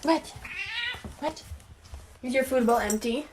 What? What? Is your food bowl empty?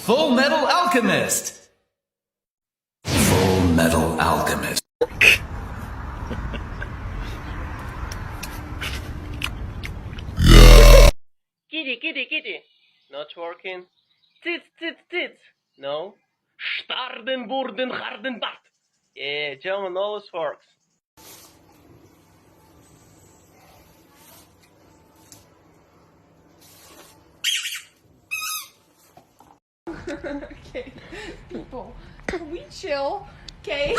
Full Metal Alchemist! Full Metal Alchemist. Kitty. Not working. Tits. No. Starden, worden, harden, bat. Yeah, German always works. Okay, people, can we chill? Okay.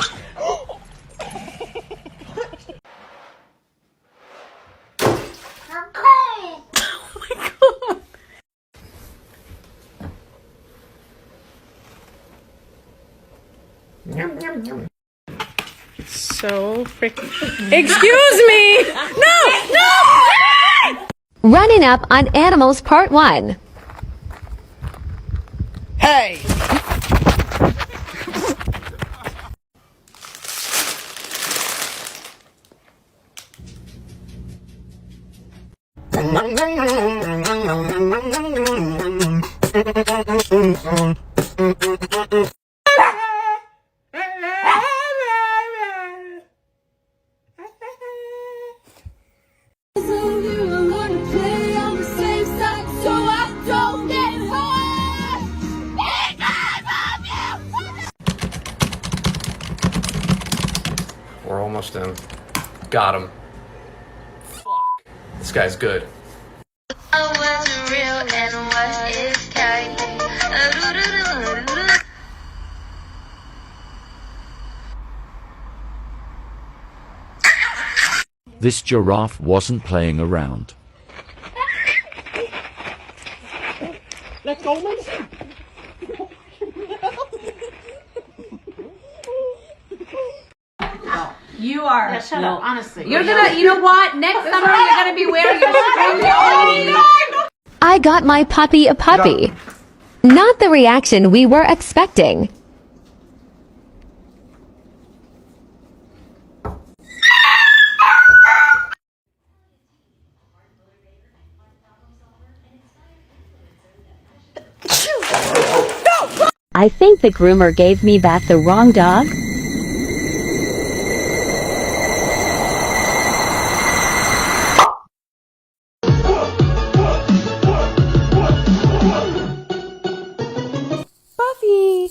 So freaking. Excuse me! No! Running up on Animals Part 1. Hey! We're almost in. Got him. Fuck. This guy's good. What's real and what is fake? This giraffe wasn't playing around. Let's go, man. You are. Yeah, shut up, honestly. You're gonna, you know what? Next summer you're gonna be wearing your string pony. I got my puppy a puppy. Not the reaction we were expecting. I think the groomer gave me back the wrong dog. Buffy!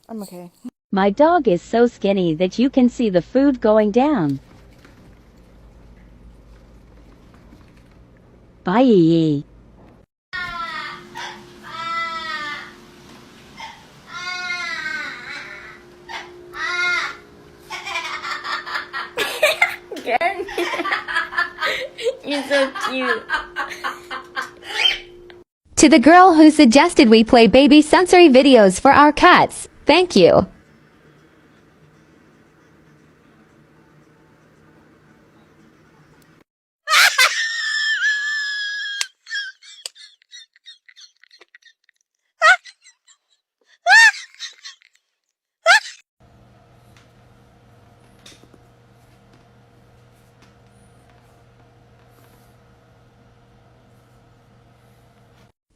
I'm okay. My dog is so skinny that you can see the food going down. Bye. You're so cute. To the girl who suggested we play baby sensory videos for our cats, thank you.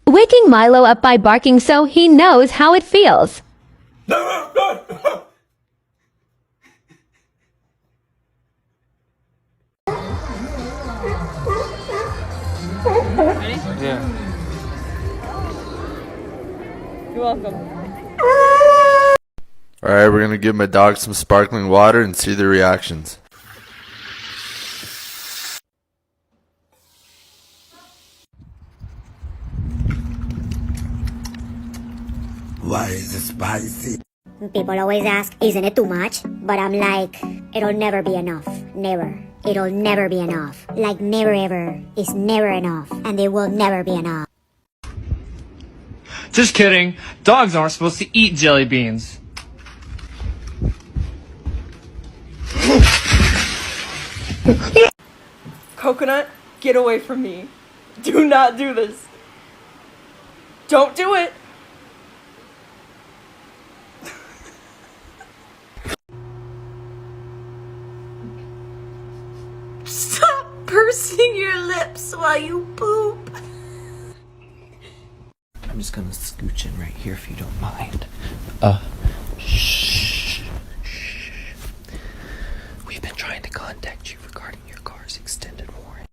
Waking Milo up by barking so he knows how it feels. Yeah. You're welcome. Alright, we're gonna give my dog some sparkling water and see the reactions. Why is it spicy? People always ask, isn't it too much? But I'm like, it'll never be enough. Never. It'll never be enough. Like never ever is never enough. And it will never be enough. Just kidding. Dogs aren't supposed to eat jelly beans. Coconut, get away from me. Do not do this. Don't do it. Stop pursing your lips while you poop. I'm just gonna scooch in right here if you don't mind. Shh. We've been trying to contact you regarding your car's extended warranty.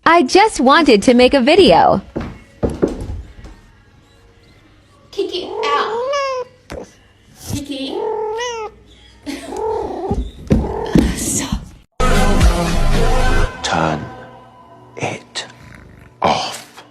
I just wanted to make a video. Kiki, ow. Kiki. Stop. Turn it off.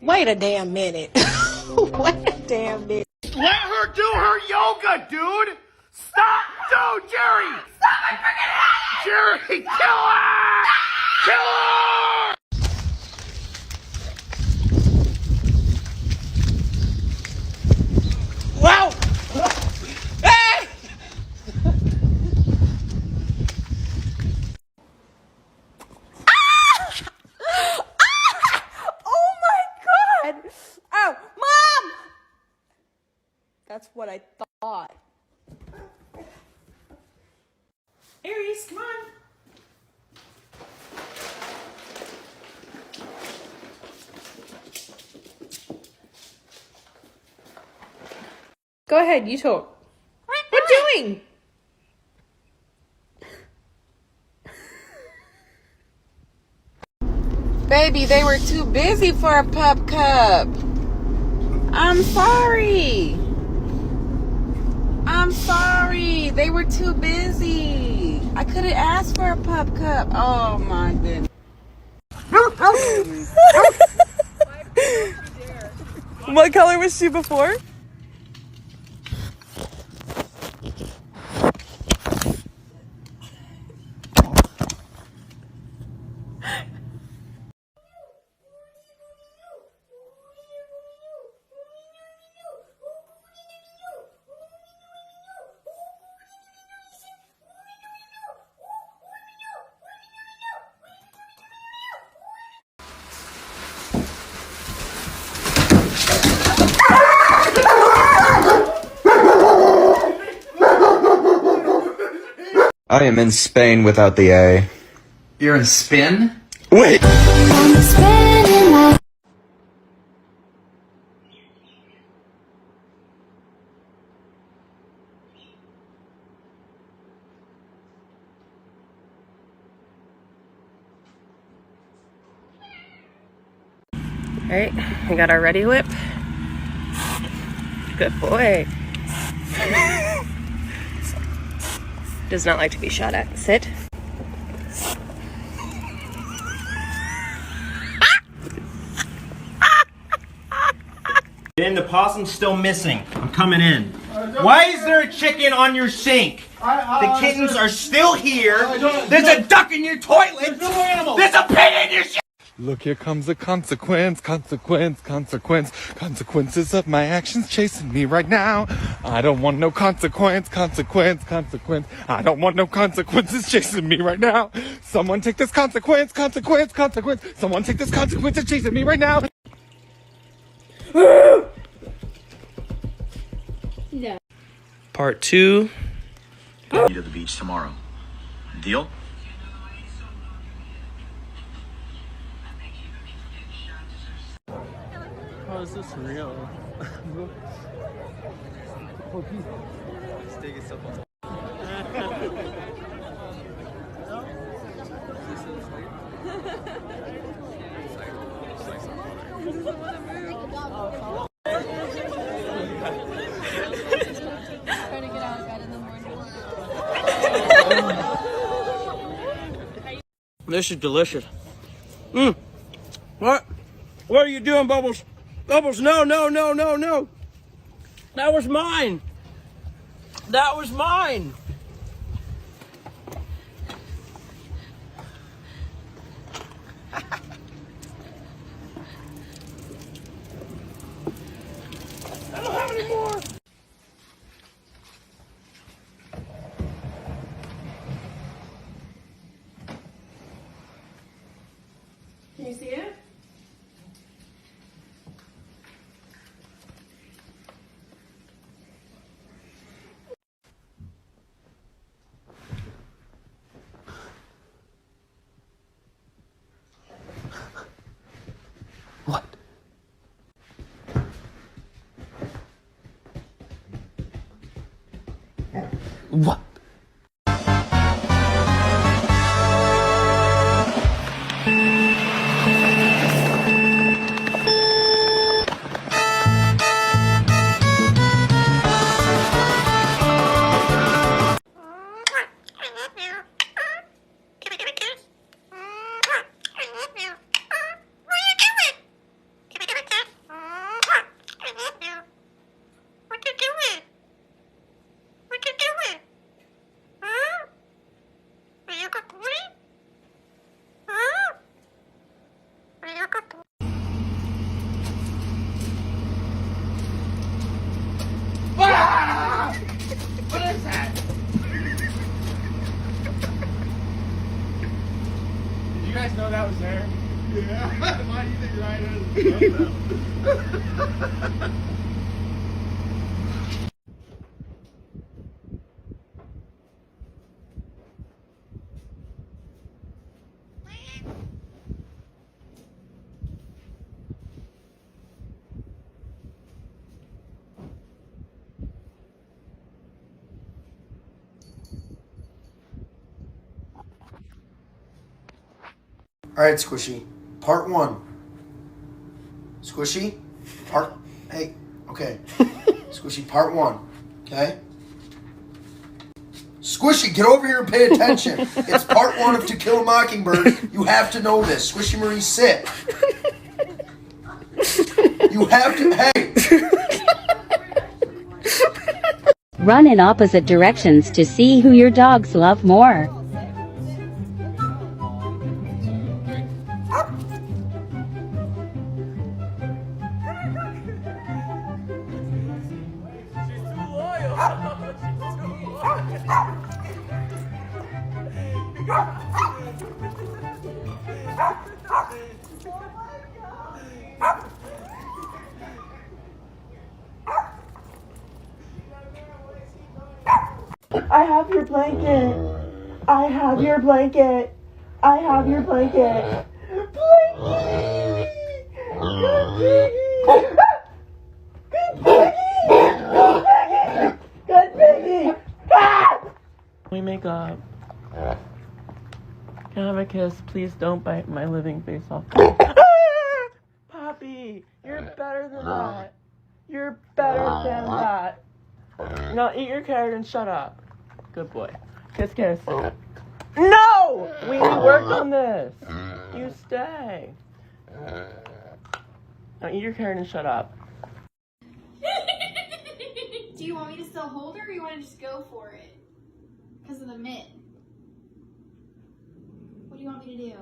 Wait a damn minute. Wait a damn minute. Let her do her yoga, dude! Stop! No, Jerry! Stop my freaking head! Jerry, kill her! Kill her! Wow! Oh, Mom! That's what I thought. Aries, come on. Go ahead, you talk. What doing? Baby, they were too busy for a pup cup. I'm sorry. I'm sorry. They were too busy. I could have asked for a pup cup. Oh my goodness. What color was she before? I am in Spain without the A. You're in spin? Wait! Alright, we got our ready whip. Good boy. Does not like to be shot at. Sit. And the possum's still missing. I'm coming in. Why is there a chicken on your sink? The kittens are still here. There's a duck in your toilet. There's a pig in your shit. Look, here comes the consequences of my actions chasing me right now. I don't want no consequence. I don't want no consequences chasing me right now. Someone take this consequence. Someone take this consequence chasing me right now. No. Part 2. Meet at the beach tomorrow. Deal? How is this real? This is delicious. What? What are you doing, Bubbles? Bubbles, no, no, no, no, no. That was mine. That was mine. I don't have any more. Can you see it? What? What? Ah! What is that? Did you guys know that was there? Yeah. Why do you think Ryan has Alright, Squishy. Part 1. Squishy? Hey, okay. Squishy, part 1. Okay? Squishy, get over here and pay attention. It's part 1 of To Kill a Mockingbird. You have to know this. Squishy Marie, sit. You have to. Hey! Run in opposite directions to see who your dogs love more. I have your blanket. I have your blanket. I have your blanket. Blankie! Good piggy! Good piggy! Good piggy! Good piggy! Ah! We make up. Can I have a kiss? Please don't bite my living face off. Poppy, you're better than that. You're better than that. No, eat your carrot and shut up. Good boy. Kiss, kiss. No! We worked on this. You stay. Now eat your carrot and shut up. Do you want me to still hold her or you want to just go for it? Because of the mitt. What do you want me to do?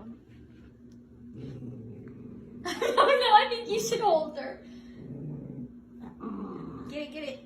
Oh no, I think you should hold her. Get it, get it.